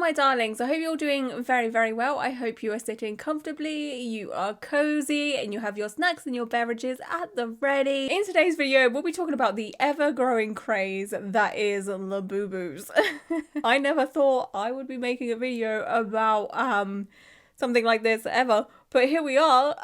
my darlings, I hope you're doing very, very well. I hope you are sitting comfortably, you are cozy, and you have your snacks and your beverages at the ready. In today's video, we'll be talking about the ever-growing craze that is Labubus. I never thought I would be making a video about something like this ever, but here we are.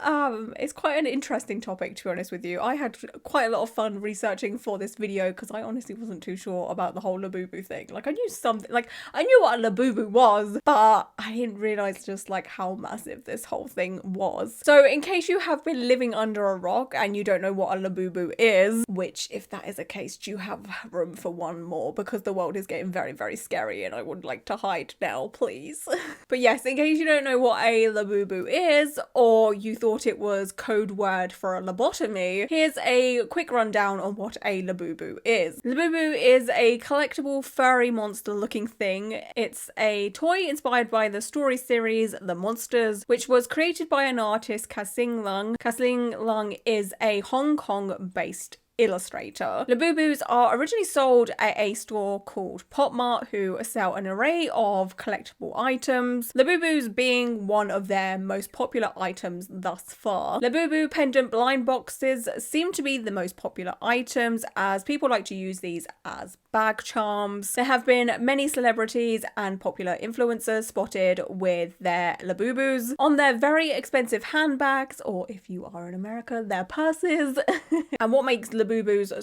It's quite an interesting topic, to be honest with you. I had quite a lot of fun researching for this video because I honestly wasn't too sure about the whole Labubu thing. Like, I knew something, like, I knew what a Labubu was, but I didn't realise just like how massive this whole thing was. So in case you have been living under a rock and you don't know what a Labubu is, which if that is the case, do you have room for one more? Because the world is getting very, very scary and I would like to hide now, please. But yes, in case you don't know what a Labubu is, or you thought it was code word for a lobotomy, here's a quick rundown on what a Labubu is. Labubu is a collectible furry monster looking thing. It's a toy inspired by the story series The Monsters, which was created by an artist, Ka-Sing Lung. Ka-Sing Lung is a Hong Kong based illustrator. Labubus are originally sold at a store called Pop Mart, who sell an array of collectible items, Labubus being one of their most popular items thus far. Labubu pendant blind boxes seem to be the most popular items, as people like to use these as bag charms. There have been many celebrities and popular influencers spotted with their Labubus on their very expensive handbags, or if you are in America, their purses. And what makes Labubus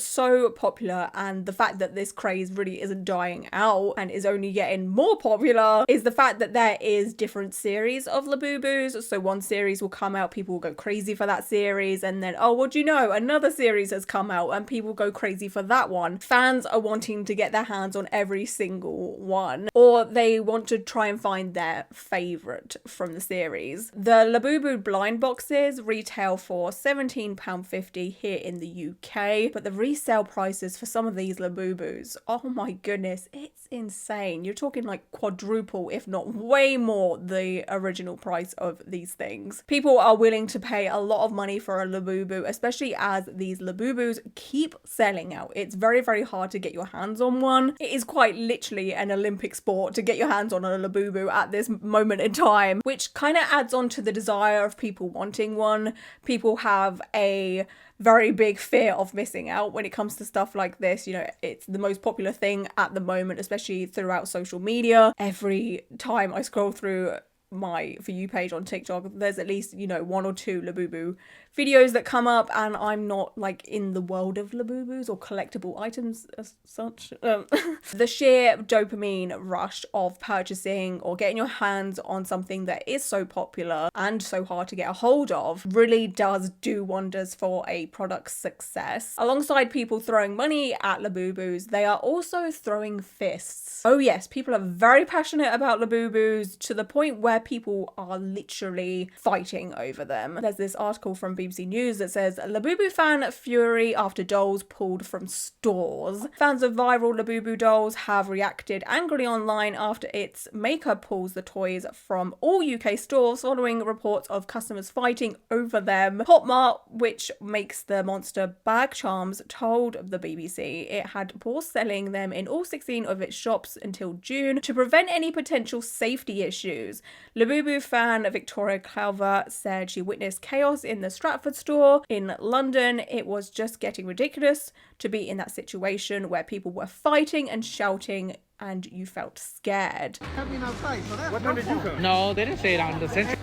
so popular, and the fact that this craze really isn't dying out and is only getting more popular, is the fact that there is different series of Labubus. So one series will come out, people will go crazy for that series, and then, oh, what do you know, another series has come out and people go crazy for that one. Fans are wanting to get their hands on every single one, or they want to try and find their favorite from the series. The Labubu blind boxes retail for £17.50 here in the UK, but the resale prices for some of these Labubus, oh my goodness, it's insane. You're talking like quadruple, if not way more, the original price of these things. People are willing to pay a lot of money for a Labubu, especially as these Labubus keep selling out. It's very, very hard to get your hands on one. It is quite literally an Olympic sport to get your hands on a Labubu at this moment in time, which kind of adds on to the desire of people wanting one. People have a very big fear of missing out when it comes to stuff like this. You know, it's the most popular thing at the moment, especially throughout social media. Every time I scroll through my For You page on TikTok, there's at least, you know, one or two Labubu videos that come up, and I'm not like in the world of Labubus or collectible items as such. The sheer dopamine rush of purchasing or getting your hands on something that is so popular and so hard to get a hold of really does do wonders for a product's success. Alongside people throwing money at Labubus, they are also throwing fists. Oh yes, people are very passionate about Labubus to the point where people are literally fighting over them. There's this article from BBC News that says, Labubu fan fury after dolls pulled from stores. Fans of viral Labubu dolls have reacted angrily online after its maker pulls the toys from all UK stores following reports of customers fighting over them. Pop Mart, which makes the monster bag charms, told the BBC it had paused selling them in all 16 of its shops until June to prevent any potential safety issues. Labubu fan Victoria Calver said she witnessed chaos in the Stratford store in London. It was just getting ridiculous to be in that situation where people were fighting and shouting and you felt scared. What time did you come? No, they didn't say it on the censor.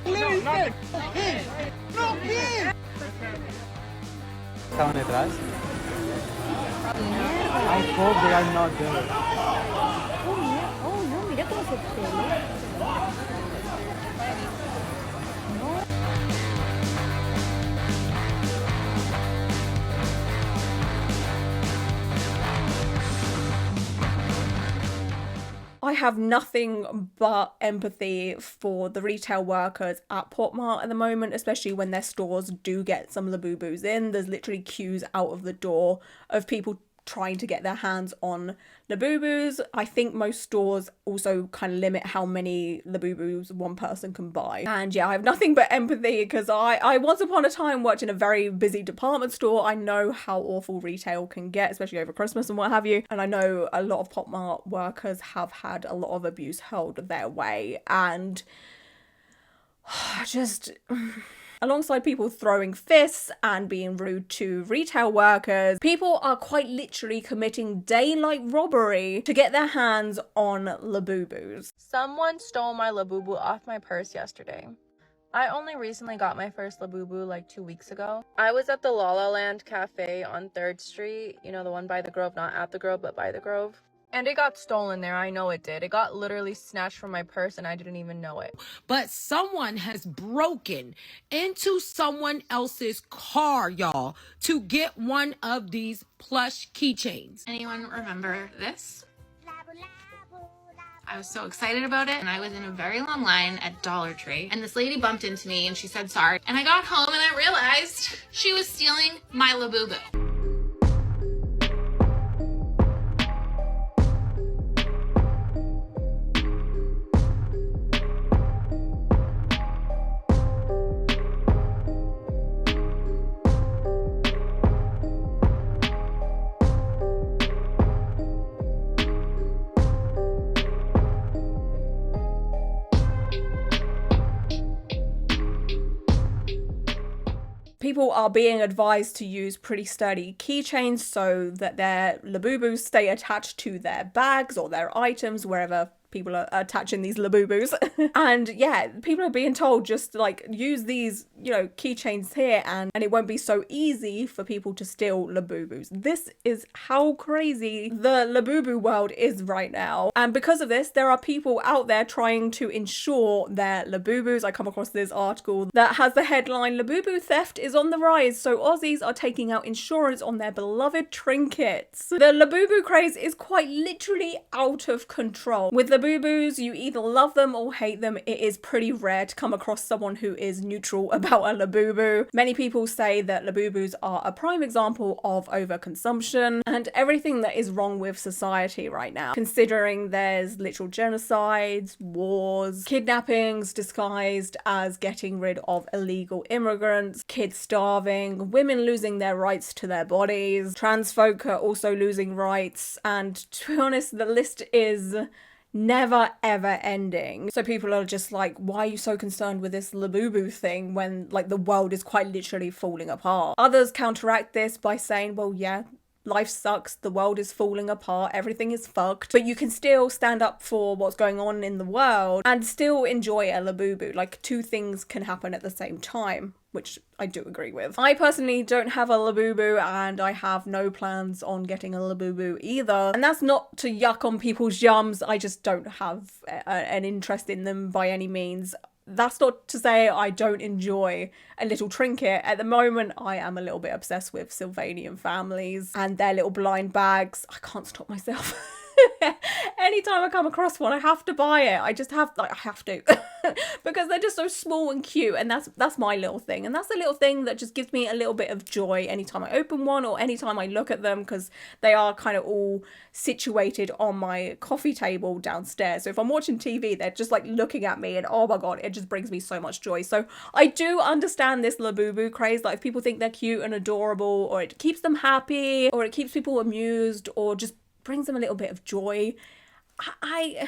Estaban detrás. I hope they are not there. Oh no, mira cómo se pele. I have nothing but empathy for the retail workers at Pop Mart at the moment, especially when their stores do get some Labubus in. There's literally queues out of the door of people trying to get their hands on Labubus. I think most stores also kind of limit how many Labubus one person can buy. And yeah, I have nothing but empathy because I once upon a time worked in a very busy department store. I know how awful retail can get, especially over Christmas and what have you. And I know a lot of Pop Mart workers have had a lot of abuse hurled their way. And just alongside people throwing fists and being rude to retail workers, people are quite literally committing daylight robbery to get their hands on Labubus. Someone stole my Labubu off my purse yesterday. I only recently got my first Labubu like 2 weeks ago. I was at the La La Land Cafe on 3rd Street, you know, the one by the Grove, not at the Grove, but by the Grove. And it got stolen there, I know it did. It got literally snatched from my purse and I didn't even know it. But someone has broken into someone else's car, y'all, to get one of these plush keychains. Anyone remember this? I was so excited about it, and I was in a very long line at Dollar Tree, and this lady bumped into me and she said sorry. And I got home and I realized she was stealing my Labubu. People are being advised to use pretty sturdy keychains so that their Labubus stay attached to their bags or their items, wherever people are attaching these Labubus. And yeah, people are being told just like use these, you know, keychains here and it won't be so easy for people to steal Labubus. This is how crazy the Labubu world is right now. And because of this, there are people out there trying to insure their Labubus. I come across this article that has the headline, Labubu theft is on the rise, so Aussies are taking out insurance on their beloved trinkets. The Labubu craze is quite literally out of control. With Labubus, you either love them or hate them. It is pretty rare to come across someone who is neutral about a Labubu. Many people say that Labubus are a prime example of overconsumption and everything that is wrong with society right now, considering there's literal genocides, wars, kidnappings disguised as getting rid of illegal immigrants, kids starving, women losing their rights to their bodies, trans folk are also losing rights, and to be honest, the list is never ever ending. So people are just like, why are you so concerned with this Labubu thing when like the world is quite literally falling apart? Others counteract this by saying, well, yeah, life sucks, the world is falling apart, everything is fucked, but you can still stand up for what's going on in the world and still enjoy a Labubu. Like, two things can happen at the same time, which I do agree with. I personally don't have a Labubu and I have no plans on getting a Labubu either. And that's not to yuck on people's yums, I just don't have an interest in them by any means. That's not to say I don't enjoy a little trinket. At the moment, I am a little bit obsessed with Sylvanian families and their little blind bags. I can't stop myself. Anytime I come across one, I have to buy it. I just have, like, I have to. Because they're just so small and cute, and that's my little thing. And that's a little thing that just gives me a little bit of joy anytime I open one or anytime I look at them, because they are kind of all situated on my coffee table downstairs. So if I'm watching TV, they're just like looking at me and oh my god, it just brings me so much joy. So I do understand this Labubu craze. Like, if people think they're cute and adorable, or it keeps them happy, or it keeps people amused, or just brings them a little bit of joy, I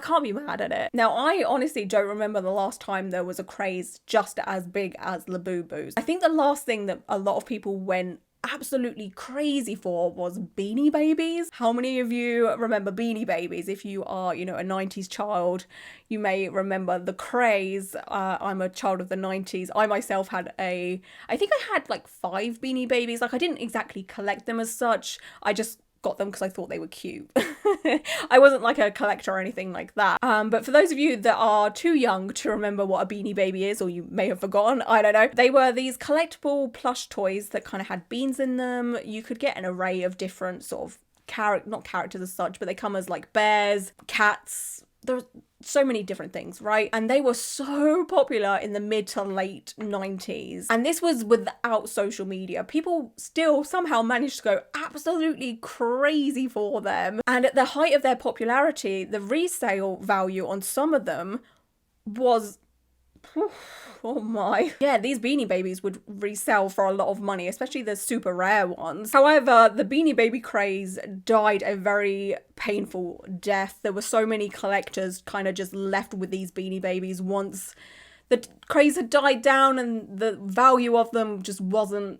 can't be mad at it. Now, I honestly don't remember the last time there was a craze just as big as Labubus. I think the last thing that a lot of people went absolutely crazy for was Beanie Babies. How many of you remember Beanie Babies? If you are, you know, a 90s child, you may remember the craze. I'm a child of the 90s. I myself had I think I had like 5 Beanie Babies. Like, I didn't exactly collect them as such. I just got them because I thought they were cute. I wasn't like a collector or anything like that. But for those of you that are too young to remember what a Beanie Baby is, or you may have forgotten, I don't know. They were these collectible plush toys that kind of had beans in them. You could get an array of different sort of not characters as such, but they come as like bears, cats. so many different things, right? And they were so popular in the mid to late 90s. And this was without social media. People still somehow managed to go absolutely crazy for them. And at the height of their popularity, the resale value on some of them was... oh my. Yeah, these Beanie Babies would resell for a lot of money, especially the super rare ones. However, the Beanie Baby craze died a very painful death. There were so many collectors kind of just left with these Beanie Babies once the craze had died down and the value of them just wasn't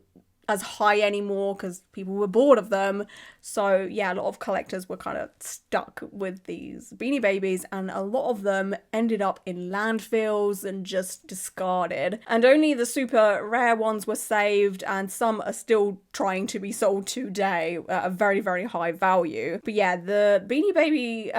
as high anymore because people were bored of them. So yeah, a lot of collectors were kind of stuck with these Beanie Babies, and a lot of them ended up in landfills and just discarded. And only the super rare ones were saved, and some are still trying to be sold today at a very, very high value. But yeah, the Beanie Baby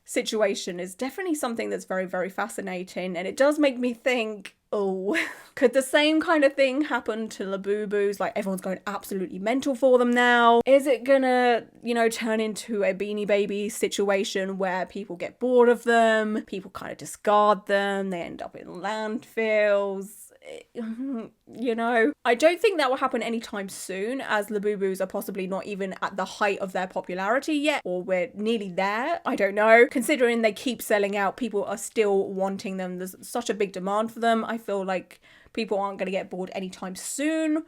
situation is definitely something that's very, very fascinating, and it does make me think, oh, could the same kind of thing happen to Labubus? Like, everyone's going absolutely mental for them now. Is it gonna, you know, turn into a Beanie Baby situation where people get bored of them, people kind of discard them, they end up in landfills? You know, I don't think that will happen anytime soon, as Labubus are possibly not even at the height of their popularity yet, or we're nearly there. I don't know. Considering they keep selling out, people are still wanting them. There's such a big demand for them. I feel like people aren't going to get bored anytime soon.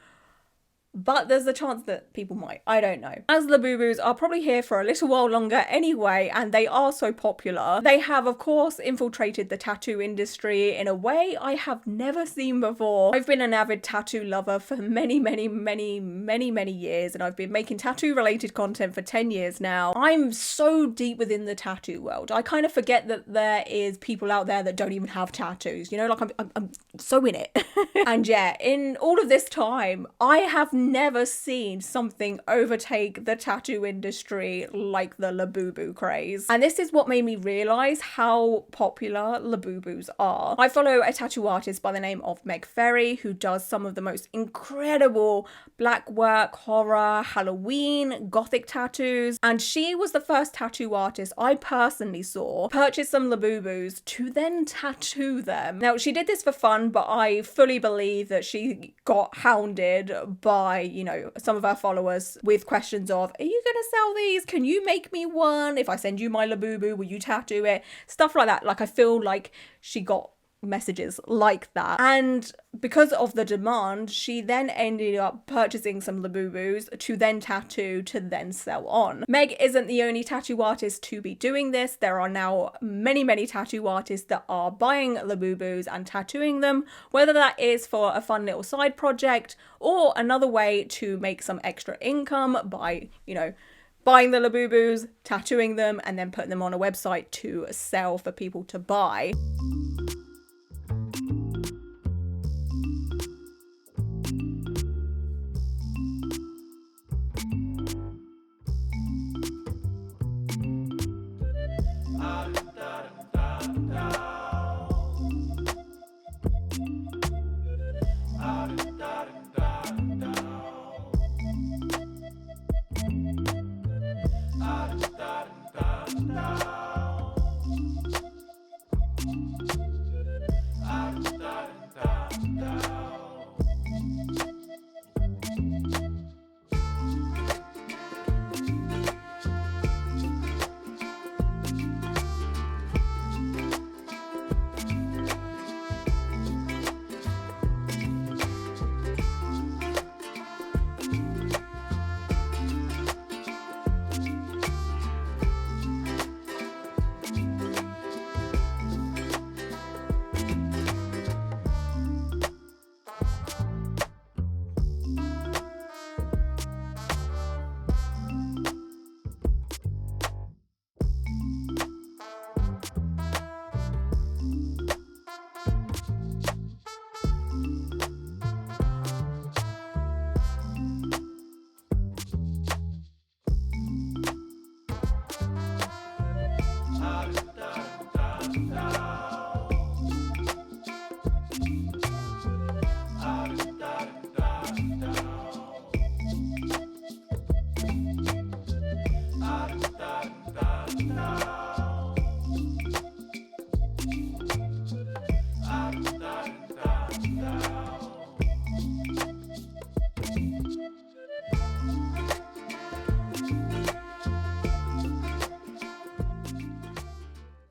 But there's a chance that people might. I don't know. As Labubus are probably here for a little while longer anyway, and they are so popular, they have, of course, infiltrated the tattoo industry in a way I have never seen before. I've been an avid tattoo lover for many years, and I've been making tattoo-related content for 10 years now. I'm so deep within the tattoo world. I kind of forget that there is people out there that don't even have tattoos. You know, like I'm so in it. And yeah, in all of this time, I have never seen something overtake the tattoo industry like the Labubu craze. And this is what made me realise how popular Labubus are. I follow a tattoo artist by the name of Meg Ferry, who does some of the most incredible black work, horror, Halloween, gothic tattoos. And she was the first tattoo artist I personally saw purchase some Labubus to then tattoo them. Now, she did this for fun, but I fully believe that she got hounded by, you know, some of her followers with questions of, are you gonna sell these? Can you make me one? If I send you my Labubu, will you tattoo it? Stuff like that. Like, I feel like she got messages like that, and because of the demand, she then ended up purchasing some Labubus to then tattoo to then sell on. Meg isn't the only tattoo artist to be doing this. There are now many tattoo artists that are buying Labubus and tattooing them, whether that is for a fun little side project or another way to make some extra income by, you know, buying the Labubus, tattooing them, and then putting them on a website to sell for people to buy.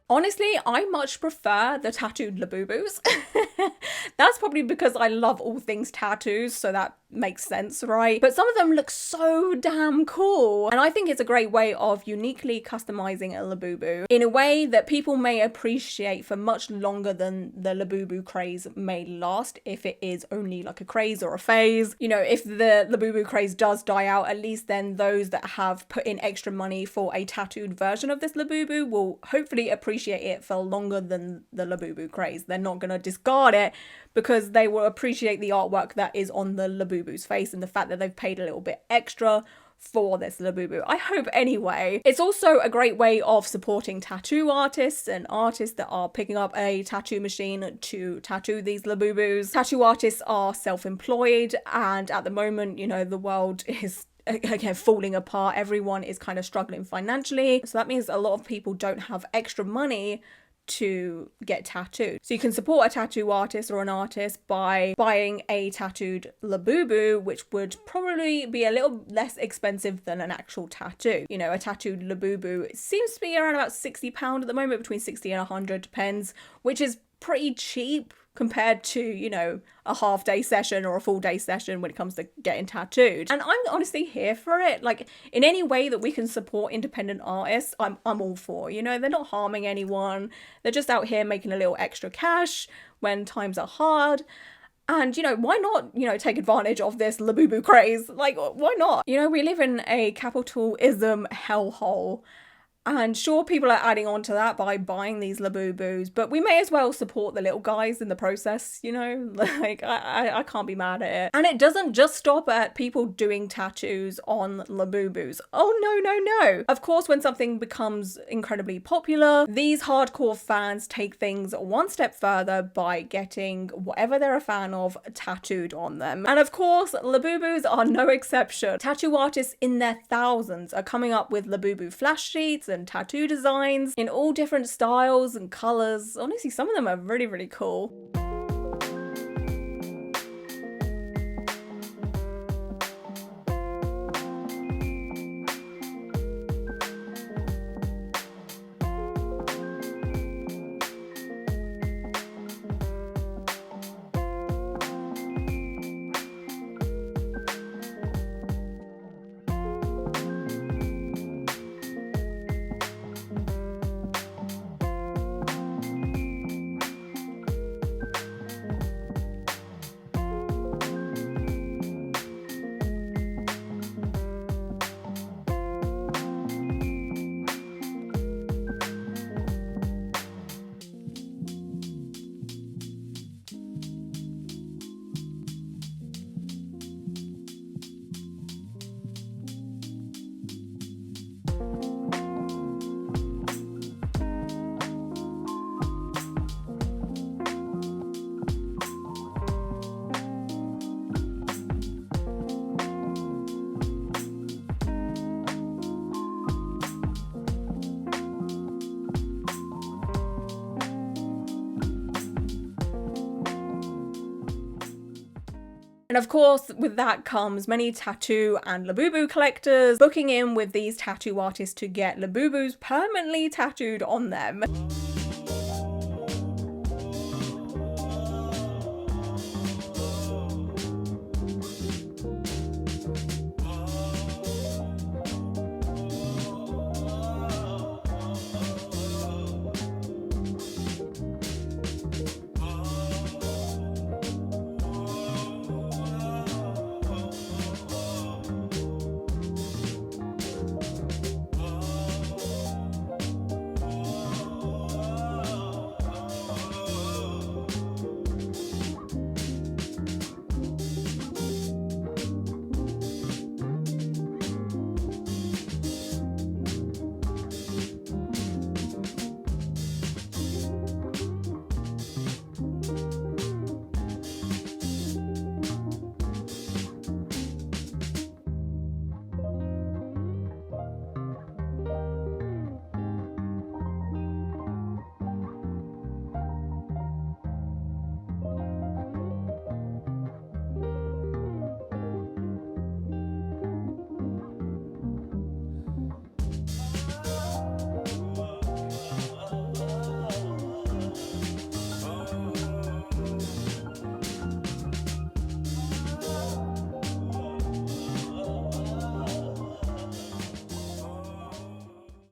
Honestly, I much prefer the tattooed Labubus. That's probably because I love all things tattoos, so that makes sense, right? But some of them look so damn cool. And I think it's a great way of uniquely customizing a Labubu in a way that people may appreciate for much longer than the Labubu craze may last, if it is only like a craze or a phase. You know, if the Labubu craze does die out, at least then those that have put in extra money for a tattooed version of this Labubu will hopefully appreciate it for longer than the Labubu craze. They're not going to discard it because they will appreciate the artwork that is on the Labubu's face and the fact that they've paid a little bit extra for this Labubu. I hope anyway. It's also a great way of supporting tattoo artists and artists that are picking up a tattoo machine to tattoo these Labubus. Tattoo artists are self-employed, and at the moment, you know, the world is again falling apart. Everyone is kind of struggling financially, so that means a lot of people don't have extra money to get tattooed. So you can support a tattoo artist or an artist by buying a tattooed Labubu, which would probably be a little less expensive than an actual tattoo. You know, a tattooed Labubu seems to be around about £60 at the moment, between 60 and 100, depends, which is pretty cheap compared to, you know, a half-day session or a full-day session when it comes to getting tattooed. And I'm honestly here for it. Like, in any way that we can support independent artists, I'm all for. You know, they're not harming anyone. They're just out here making a little extra cash when times are hard. And, you know, why not, you know, take advantage of this Labubu craze? Like, why not? You know, we live in a capitalism hellhole. And sure, people are adding on to that by buying these Labubus, but we may as well support the little guys in the process, you know? Like, I can't be mad at it. And it doesn't just stop at people doing tattoos on Labubus. Oh, no. Of course, when something becomes incredibly popular, these hardcore fans take things one step further by getting whatever they're a fan of tattooed on them. And of course, Labubus are no exception. Tattoo artists in their thousands are coming up with Labubu flash sheets and tattoo designs in all different styles and colors. Honestly, some of them are really, really cool. And of course, with that comes many tattoo and Labubu collectors booking in with these tattoo artists to get Labubus permanently tattooed on them.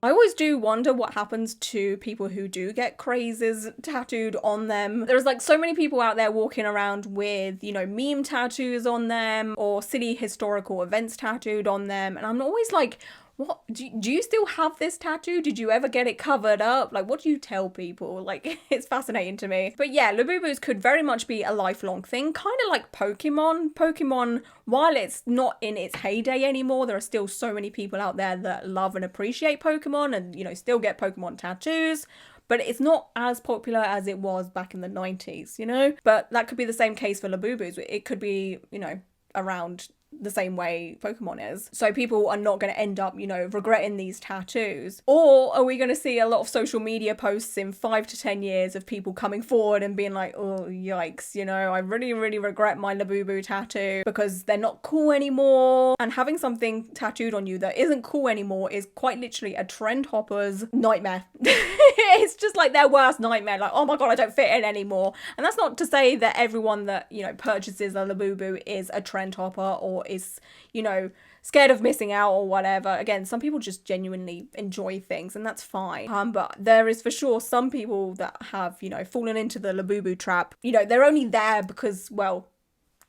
I always do wonder what happens to people who do get crazes tattooed on them. There's like so many people out there walking around with, you know, meme tattoos on them or silly historical events tattooed on them. And I'm always like, what, do you still have this tattoo? Did you ever get it covered up? Like, what do you tell people? Like, it's fascinating to me. But yeah, Labubus could very much be a lifelong thing, kind of like Pokemon. Pokemon, while it's not in its heyday anymore, there are still so many people out there that love and appreciate Pokemon and, you know, still get Pokemon tattoos. But it's not as popular as it was back in the 90s, you know? But that could be the same case for Labubus. It could be, you know, around the same way Pokemon is. So people are not going to end up, you know, regretting these tattoos. Or are we going to see a lot of social media posts in 5 to 10 years of people coming forward and being like, oh, yikes, you know, I really, really regret my Labubu tattoo because they're not cool anymore. And having something tattooed on you that isn't cool anymore is quite literally a trend hopper's nightmare. It's just like their worst nightmare. Like, oh my God, I don't fit in anymore. And that's not to say that everyone that, you know, purchases a Labubu is a trend hopper or is, you know, scared of missing out or whatever. Again, some people just genuinely enjoy things and that's fine. But there is for sure some people that have, you know, fallen into the Labubu trap. You know, they're only there because, well,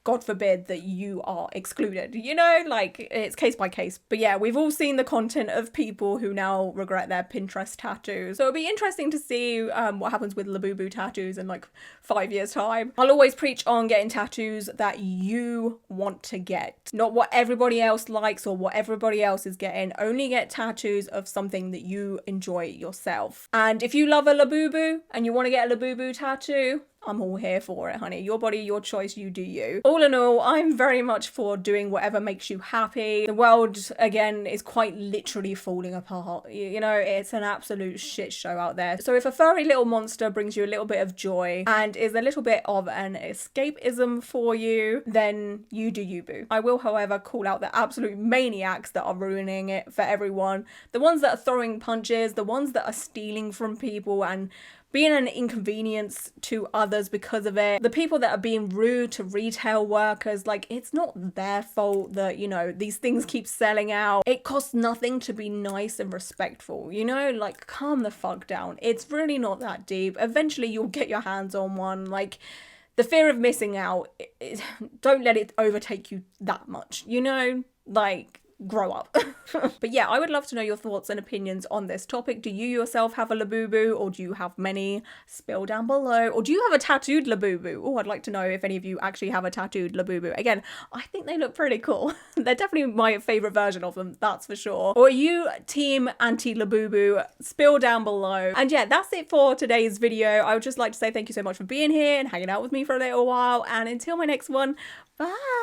God forbid that you are excluded, you know, like it's case by case. But yeah, we've all seen the content of people who now regret their Pinterest tattoos. So it'll be interesting to see what happens with Labubu tattoos in like 5 years time. I'll always preach on getting tattoos that you want to get, not what everybody else likes or what everybody else is getting. Only get tattoos of something that you enjoy yourself. And if you love a Labubu and you want to get a Labubu tattoo, I'm all here for it, honey. Your body, your choice, you do you. All in all, I'm very much for doing whatever makes you happy. The world, again, is quite literally falling apart. You know, it's an absolute shit show out there. So if a furry little monster brings you a little bit of joy and is a little bit of an escapism for you, then you do you, boo. I will, however, call out the absolute maniacs that are ruining it for everyone. The ones that are throwing punches, the ones that are stealing from people and being an inconvenience to others because of it. The people that are being rude to retail workers, like, it's not their fault that, you know, these things keep selling out. It costs nothing to be nice and respectful, you know? Like, calm the fuck down. It's really not that deep. Eventually you'll get your hands on one. Like, the fear of missing out, don't let it overtake you that much, you know? Like, grow up. But yeah, I would love to know your thoughts and opinions on this topic. Do you yourself have a Labubu, or do you have many? Spill down below. Or do you have a tattooed Labubu? Oh, I'd like to know if any of you actually have a tattooed Labubu. Again, I think they look pretty cool. They're definitely my favorite version of them, that's for sure. Or are you team anti-Labubu? Spill down below. And yeah, that's it for today's video. I would just like to say thank you so much for being here and hanging out with me for a little while. And until my next one, bye.